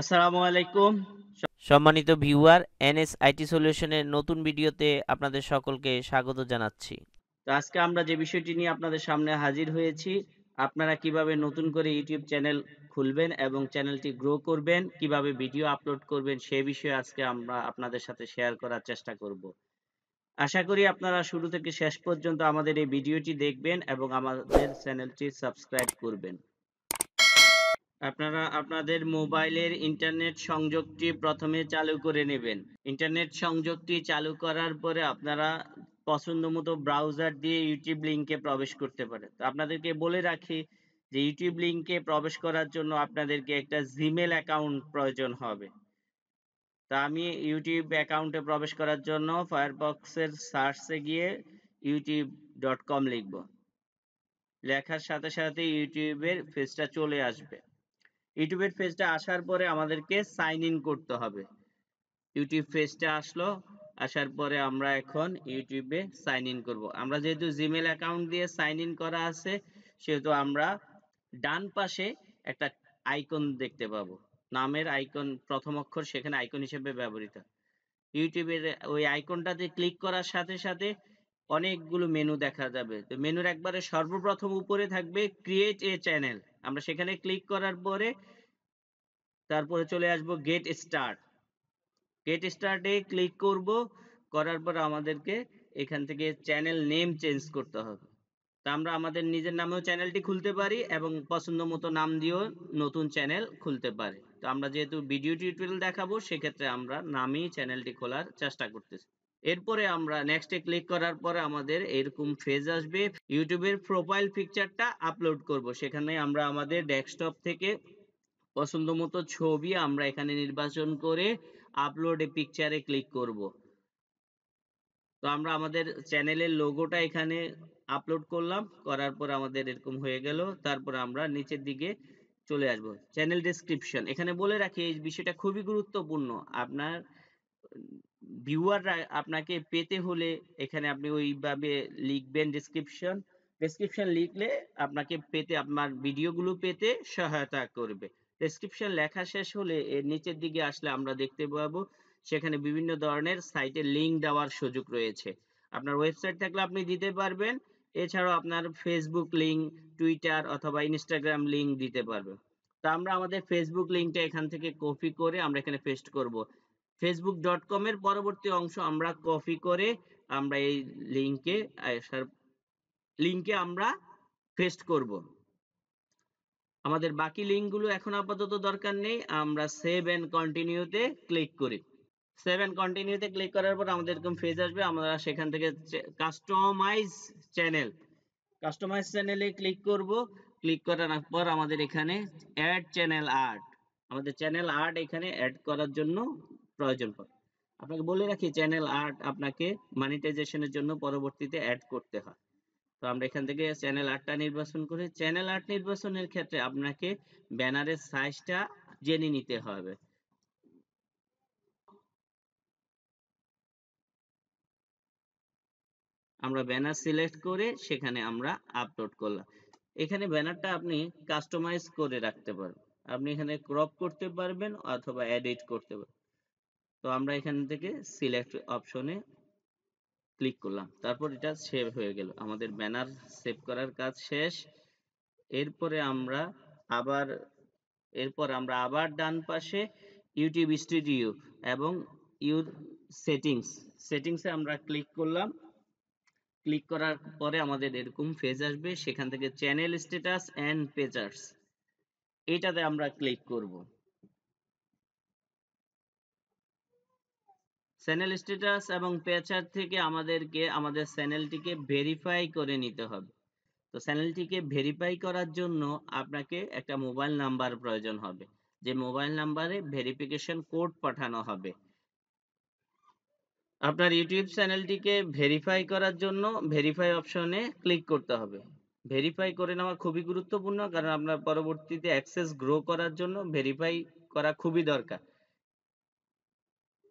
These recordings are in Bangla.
আসসালামু আলাইকুম। সম্মানিত ভিউয়ার, এনএস আইটি সলিউশনের নতুন ভিডিওতে আপনাদের সকলকে স্বাগত জানাচ্ছি। তো আজকে আমরা যে বিষয়টি নিয়ে আপনাদের সামনে হাজির হয়েছি, আপনারা কিভাবে নতুন করে ইউটিউব চ্যানেল খুলবেন এবং চ্যানেলটি গ্রো করবেন, কিভাবে ভিডিও আপলোড করবেন সে বিষয়ে আজকে আমরা আপনাদের সাথে শেয়ার করার চেষ্টা করব। আশা করি আপনারা শুরু থেকে শেষ পর্যন্ত আমাদের এই ভিডিওটি দেখবেন এবং আমাদের চ্যানেলটি সাবস্ক্রাইব করবেন। আপনারা আপনাদের মোবাইলের ইন্টারনেট সংযোগটি প্রথমে চালু করে নেবেন। ইন্টারনেট সংযোগটি চালু করার পরে আপনারা পছন্দমতো ব্রাউজার দিয়ে ইউটিউব লিংকে প্রবেশ করতে পারেন। তো আপনাদেরকে বলে রাখি যে ইউটিউব লিংকে প্রবেশ করার জন্য আপনাদেরকে একটা জিমেল অ্যাকাউন্ট প্রয়োজন হবে। তা আমি ইউটিউব অ্যাকাউন্টে প্রবেশ করার জন্য ফায়ারফক্সের সার্চে গিয়ে youtube.com লিখব। লেখার সাথে সাথে ইউটিউবের পেজটা চলে আসবে। ইউটিউবের পেজটা আসার পরে আমাদেরকে সাইন ইন করতে হবে। ইউটিউব পেজটা আসলো, আসার পরে আমরা এখন ইউটিউবে সাইন ইন করব। আমরা যেহেতু জিমেল অ্যাকাউন্ট দিয়ে সাইন ইন করা আছে, সেহেতু আমরা ডান পাশে একটা আইকন দেখতে পাবো। নামের আইকন প্রথম অক্ষর সেখানে আইকন হিসেবে ব্যবহৃত। ইউটিউবের ওই আইকনটাতে ক্লিক করার সাথে সাথে অনেকগুলো মেনু দেখা যাবে। তো মেনুর একবারে সর্বপ্রথম উপরে থাকবে ক্রিয়েট এ চ্যানেল। আমরা সেখানে ক্লিক করার পরে তারপরে চলে আসবো গেট স্টার্ট। গেট স্টার্টে ক্লিক করব, করার পর আমাদেরকে এখান থেকে চ্যানেল নেম চেঞ্জ করতে হবে। তা আমরা আমাদের নিজের নামেও চ্যানেলটি খুলতে পারি এবং পছন্দ মতো নাম দিয়েও নতুন চ্যানেল খুলতে পারি। তো আমরা যেহেতু ভিডিও টিউটোরিয়াল দেখাবো, সেক্ষেত্রে আমরা নামেই চ্যানেলটি খোলার চেষ্টা করতেছি। এরপরে আমরা নেক্সটে ক্লিক করার পরে আমাদের এরকম পেজ আসবে। ইউটিউবের প্রোফাইল পিকচারটা আপলোড করব। সেখানে আমরা আমাদের ডেস্কটপ থেকে পছন্দ মতো ছবি আমরা এখানে নির্বাচন করে আপলোড এ পিকচারে ক্লিক করব। তো আমরা আমাদের চ্যানেলের লোগোটা এখানে আপলোড করলাম, করার পর আমাদের এরকম হয়ে গেল। তারপর আমরা নিচের দিকে চলে আসব। চ্যানেল ডেসক্রিপশন এখানে বলে রাখি, এই বিষয়টা খুবই গুরুত্বপূর্ণ। আপনার ভিউয়াররা আপনাকে পেতে হলে এখানে আপনি ওইভাবে লিখবেন ডেসক্রিপশন। ডেসক্রিপশন লিখলে আপনাকে পেতে, আপনার ভিডিওগুলো পেতে সহায়তা করবে। ডেসক্রিপশন লেখা শেষ হলে এর নিচের দিকে আসলে আমরা দেখতে পাবো সেখানে বিভিন্ন ধরনের সাইটের লিংক দেওয়ার সুযোগ রয়েছে। আপনার ওয়েবসাইট থাকলে আপনি দিতে পারবেন, এছাড়াও আপনার ফেসবুক লিংক, টুইটার অথবা ইনস্টাগ্রাম লিংক দিতে পারবেন। তা আমরা আমাদের ফেসবুক লিংকটা এখান থেকে কপি করে আমরা এখানে পেস্ট করব। facebook.com এর পরবর্তী অংশ আমরা কপি করে আমরা এই লিংকে আমরা পেস্ট করব। আমাদের বাকি লিংকগুলো এখন আপাতত দরকার নেই। আমরা সেভ এন্ড কন্টিনিউতে ক্লিক করি। সেভ এন্ড কন্টিনিউতে ক্লিক করার পর আমাদের এরকম পেজ আসবে। আমরা সেখান থেকে কাস্টমাইজ চ্যানেলে ক্লিক করব। ক্লিক করার পর আমাদের এখানে অ্যাড চ্যানেল আর্ট, আমাদের চ্যানেল আর্ট এখানে অ্যাড করার জন্য প্রয়োজন পড়ে। আপনাকে বলে রাখি, চ্যানেল আর্ট আপনাকে মনিটাইজেশনের জন্য পরবর্তীতে অ্যাড করতে হয়। তো আমরা এখান থেকে চ্যানেল আর্টটা নির্বাচন করি। চ্যানেল আর্ট নির্বাচনের ক্ষেত্রে আপনাকে ব্যানারের সাইজটা জেনে নিতে হবে। আমরা ব্যানার সিলেক্ট করে সেখানে আমরা আপলোড করলাম। এখানে ব্যানারটা আপনি কাস্টমাইজ করে রাখতে পারবেন। আপনি এখানে ক্রপ করতে পারবেন অথবা এডিট করতে পারবেন। তো আমরা এখান থেকে সিলেক্ট অপশনে ক্লিক করলাম, তারপর এটা সেভ হয়ে গেল। আমাদের ব্যানার সেভ করার কাজ শেষ। এরপরে আমরা আবার ডান পাশে ইউটিউব স্টুডিও এবং ইউর সেটিংসে আমরা ক্লিক করলাম। ক্লিক করার পরে আমাদের এরকম পেজ আসবে। সেখান থেকে চ্যানেল স্ট্যাটাস এন্ড পেজার্স এটাতে আমরা ক্লিক করব। চ্যানেল স্ট্যাটাস এবং পেজার থেকে আমাদেরকে আমাদের চ্যানেলটিকে ভেরিফাই করে নিতে হবে। তো চ্যানেলটিকে ভেরিফাই করার জন্য আপনাকে একটা মোবাইল নাম্বার প্রয়োজন হবে, যে মোবাইল নাম্বারে ভেরিফিকেশন কোড পাঠানো হবে। আপনার ইউটিউব চ্যানেলটিকে ভেরিফাই করার জন্য ভেরিফাই অপশনে ক্লিক করতে হবে। ভেরিফাই করে নেওয়া খুবই গুরুত্বপূর্ণ, কারণ আপনার পরবর্তীতে অ্যাক্সেস গ্রো করার জন্য ভেরিফাই করা খুবই দরকার।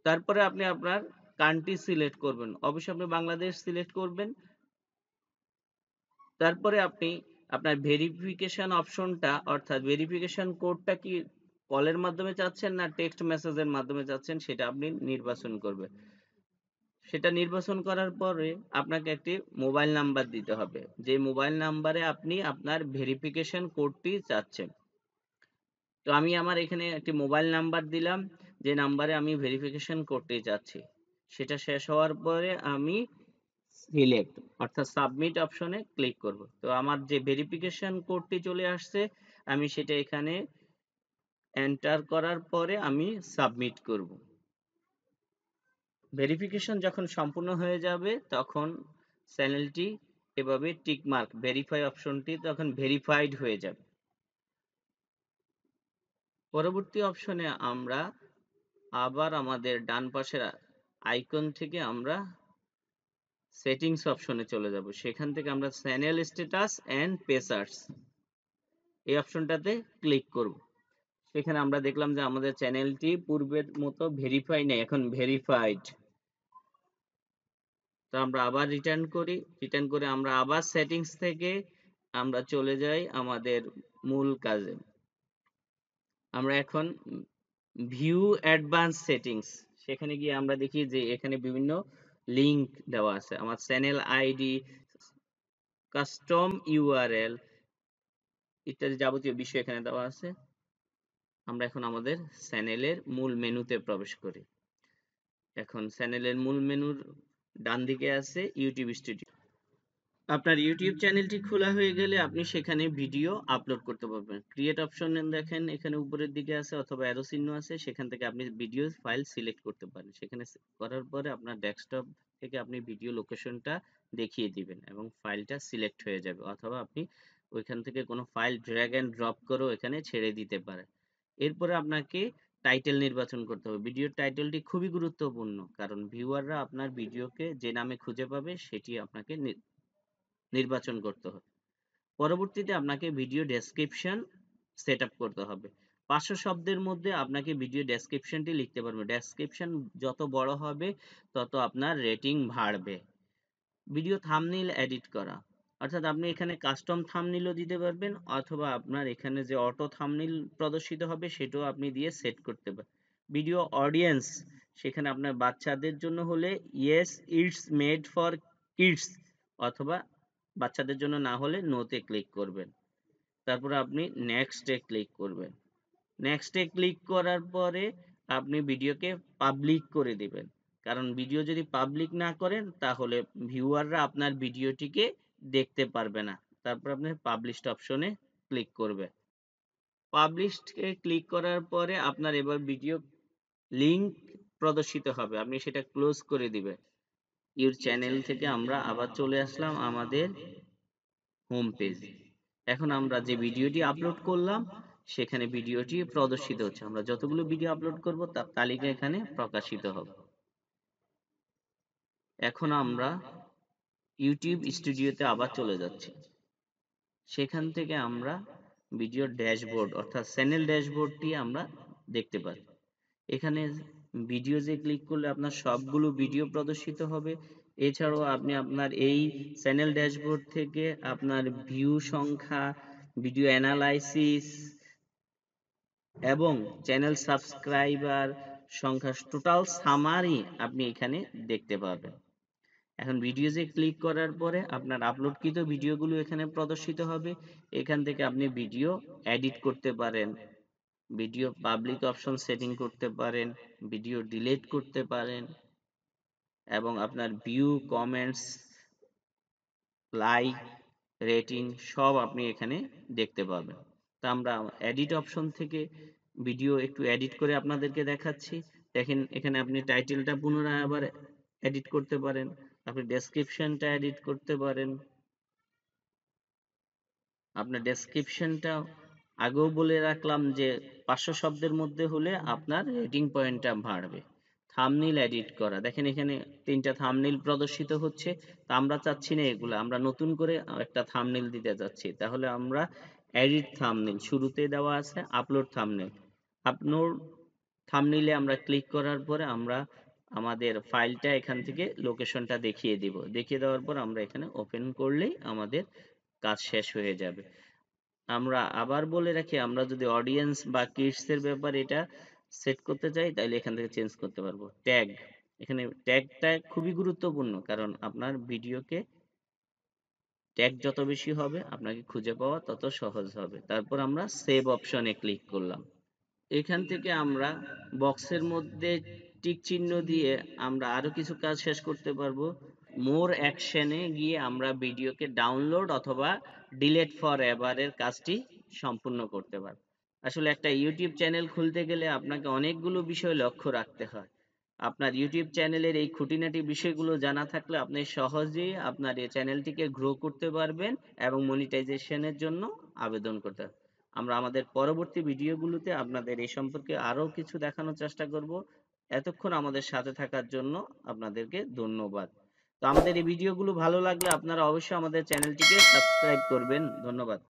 তারপরে আপনি আপনার কান্ট্রি সিলেক্ট করবেন, অবশ্যই আপনি বাংলাদেশ সিলেক্ট করবেন। তারপরে আপনি আপনার ভেরিফিকেশন অপশনটা, অর্থাৎ ভেরিফিকেশন কোডটা কি কলের মাধ্যমে চাচ্ছেন না টেক্সট মেসেজের মাধ্যমে চাচ্ছেন সেটা আপনি নির্বাচন করবেন। সেটা নির্বাচন করার পরে আপনাকে একটি মোবাইল নাম্বার দিতে হবে, যে মোবাইল নাম্বারে আপনি আপনার ভেরিফিকেশন কোডটি চাচ্ছেন। তো আমি আমার এখানে একটি মোবাইল নাম্বার দিলাম, যে নাম্বারে আমি ভেরিফিকেশন করতে চাচ্ছি। সেটা শেষ হওয়ার পরে আমি সিলেক্ট অর্থাৎ সাবমিট অপশনে ক্লিক করব। তো আমার যে ভেরিফিকেশন কোডটি চলে আসছে, আমি সেটা এখানে এন্টার করার পরে আমি সাবমিট করব। ভেরিফিকেশন যখন সম্পূর্ণ হয়ে যাবে তখন চ্যানেলটি এভাবে টিক মার্ক ভেরিফাই অপশনটি তখন ভেরিফাইড হয়ে যাবে। পরবর্তী অপশনে আমরা আবার আমাদের ডান পাশের আইকন থেকে আমরা সেটিংস অপশনে চলে যাব। সেখান থেকে আমরা চ্যানেল স্ট্যাটাস এন্ড পেসার্স এই অপশনটাতে ক্লিক করব। সেখানে আমরা দেখলাম যে আমাদের চ্যানেলটি পূর্বের মতো ভেরিফাই নেই, এখন ভেরিফাইড। তো আমরা আবার রিটার্ন করি, রিটার্ন করে আমরা আবার সেটিংস থেকে আমরা চলে যাই আমাদের মূল কাজে। আমরা এখন ভিউ অ্যাডভান্স সেটিংস, সেখানে গিয়ে আমরা দেখি যে এখানে বিভিন্ন লিংক দেওয়া আছে, আমার চ্যানেল আইডি, কাস্টম ইউআরএল ইত্যাদি যাবতীয় বিষয় এখানে দেওয়া আছে। আমরা এখন আমাদের চ্যানেলের মূল মেনুতে প্রবেশ করি। এখন চ্যানেলের মূল মেনুর ডান দিকে আছে ইউটিউব স্টুডিও। আপনার ইউটিউব চ্যানেলটি খোলা হয়ে গেলে আপনি সেখানে ভিডিও আপলোড করতে পারবেন। ক্রিয়েট অপশন দেখেন এখানে উপরের দিকে আছে অথবা অ্যারো চিহ্ন আছে, সেখান থেকে আপনি ভিডিও ফাইল সিলেক্ট করতে পারেন। সেখানে করার পরে আপনার ডেস্কটপ থেকে আপনি ভিডিও লোকেশনটা দেখিয়ে দিবেন এবং ফাইলটা সিলেক্ট হয়ে যাবে, অথবা আপনি ওইখান থেকে কোনো ফাইল ড্র্যাগ এন্ড ড্রপ করেও এখানে ছেড়ে দিতে পারেন। এরপরে আপনাকে টাইটেল নির্বাচন করতে হবে। ভিডিওর টাইটেলটি খুবই গুরুত্বপূর্ণ, কারণ ভিউয়াররা আপনার ভিডিওকে যে নামে খুঁজে পাবে সেটি আপনাকে নির্বাচন করতে হবে। পরবর্তীতে আপনাকে ভিডিও ডেসক্রিপশন সেট আপ করতে হবে। 500 শব্দের মধ্যে আপনাকে ভিডিও ডেসক্রিপশনটি লিখতে পারবেন। ডেসক্রিপশন যত বড় হবে তত আপনার রেটিং বাড়বে। ভিডিও থাম্বনেইল এডিট করা, অর্থাৎ আপনি এখানে কাস্টম থাম্বনেইলও দিতে পারবেন, অথবা আপনার এখানে যে অটো থাম্বনেইল প্রদর্শিত হবে সেটাও আপনি দিয়ে সেট করতে পারেন। ভিডিও অডিয়েন্স, সেখানে আপনার বাচ্চাদের জন্য হলে yes it's made for kids, অথবা বাচ্চাদের জন্য না হলে নোতে ক্লিক করবেন। তারপরে আপনি নেক্সটে ক্লিক করবেন। নেক্সটে ক্লিক করার পরে আপনি ভিডিওকে পাবলিক করে দিবেন, কারণ ভিডিও যদি পাবলিক না করেন তাহলে ভিউয়াররা আপনার ভিডিওটিকে দেখতে পারবে না। তারপর আপনি পাবলিশড অপশনে ক্লিক করবেন। পাবলিশড-এ ক্লিক করার পরে আপনার এবার ভিডিও লিংক প্রদর্শিত হবে, আপনি সেটা ক্লোজ করে দিবেন। ইউর চ্যানেল থেকে আমরা আবার চলে আসলাম আমাদের হোম পেজ। এখন আমরা যে ভিডিওটি আপলোড করলাম সেখানে ভিডিওটি প্রদর্শিত হচ্ছে। আমরা যতগুলো ভিডিও আপলোড করব তার তালিকা এখানে প্রকাশিত হবে। এখন আমরা ইউটিউব স্টুডিওতে আবার চলে যাচ্ছি। সেখান থেকে আমরা ভিডিওর ড্যাশবোর্ড অর্থাৎ চ্যানেল ড্যাশবোর্ডটি আমরা দেখতে পাই। এখানে ভিডিওতে ক্লিক করলে আপনার সবগুলো ভিডিও প্রদর্শিত হবে। এছাড়াও আপনি আপনার এই চ্যানেল ড্যাশবোর্ড থেকে আপনার ভিউ সংখ্যা, ভিডিও অ্যানালাইসিস এবং চ্যানেল সাবস্ক্রাইবার সংখ্যা টোটাল সামারি আপনি এখানে দেখতে পাবেন। এখন ভিডিওতে ক্লিক করার পরে আপনার আপলোডকৃত ভিডিওগুলো এখানে প্রদর্শিত হবে। এখান থেকে আপনি ভিডিও এডিট করতে পারেন, ভিডিও পাবলিক অপশন সেটিং করতে পারেন, ভিডিও ডিলিট করতে পারেন এবং আপনার ভিউ, কমেন্টস, লাইক, রেটিং সব আপনি এখানে দেখতে পাবেন। তা আমরা এডিট অপশন থেকে ভিডিও একটু এডিট করে আপনাদেরকে দেখাচ্ছি। দেখেন এখানে আপনি টাইটেলটা পুনরায় আবার এডিট করতে পারেন, আপনি ডেসক্রিপশনটা এডিট করতে পারেন। আপনার ডেসক্রিপশনটা আগেও বলে রাখলাম যে 500 শব্দের মধ্যে হলে আপনার রেটিং পয়েন্টটা বাড়বে। থাম্বনেইল এডিট করা, দেখেন এখানে 3টা থাম্বনেইল প্রদর্শিত হচ্ছে। তা আমরা চাচ্ছি না এগুলা, আমরা নতুন করে একটা থাম্বনেইল দিতে যাচ্ছি। তাহলে আমরা এডিট থাম্বনেইল শুরুতে দেওয়া আছে আপলোড থাম্বনেইল। আপলোড থাম্বনেইলে আমরা ক্লিক করার পরে আমরা আমাদের ফাইলটা এখান থেকে লোকেশনটা দেখিয়ে দিব। দেখিয়ে দেওয়ার পর আমরা এখানে ওপেন করলেই আমাদের কাজ শেষ হয়ে যাবে। আমরা আবার বলে রাখি, আমরা যদি অডিয়েন্স বা কিডস এর ব্যাপারে এটা সেট করতে চাই তাহলে এখান থেকে চেঞ্জ করতে পারবো। ট্যাগ, এখানে ট্যাগটা খুবই গুরুত্বপূর্ণ, কারণ আপনার ভিডিওকে ট্যাগ যত বেশি হবে আপনাকে খুঁজে পাওয়া তত সহজ হবে। তারপর আমরা সেভ অপশনে ক্লিক করলাম। এখান থেকে আমরা বক্সের মধ্যে টিক চিহ্ন দিয়ে আমরা আরো কিছু কাজ শেষ করতে পারবো। মোর অ্যাকশনে গিয়ে আমরা ভিডিওকে ডাউনলোড অথবা ডিলেট ফর এভার এর কাজটি সম্পূর্ণ করতে পারবো। আসলে একটা ইউটিউব চ্যানেল খুলতে গেলে আপনাকে অনেকগুলো বিষয় লক্ষ্য রাখতে হয়। আপনার ইউটিউব চ্যানেলের এই খুঁটিনাটি বিষয়গুলো জানা থাকলে আপনি সহজেই আপনার এই চ্যানেলটিকে গ্রো করতে পারবেন এবং মনিটাইজেশনের জন্য আবেদন করতে পারবেন। আমরা আমাদের পরবর্তী ভিডিওগুলোতে আপনাদের এই সম্পর্কে আরো কিছু দেখানোর চেষ্টা করব। এতক্ষণ আমাদের সাথে থাকার জন্য আপনাদেরকে ধন্যবাদ। তো আমাদের এই ভিডিওগুলো ভালো লাগলে আপনারা অবশ্যই আমাদের চ্যানেলটিকে সাবস্ক্রাইব করবেন। ধন্যবাদ।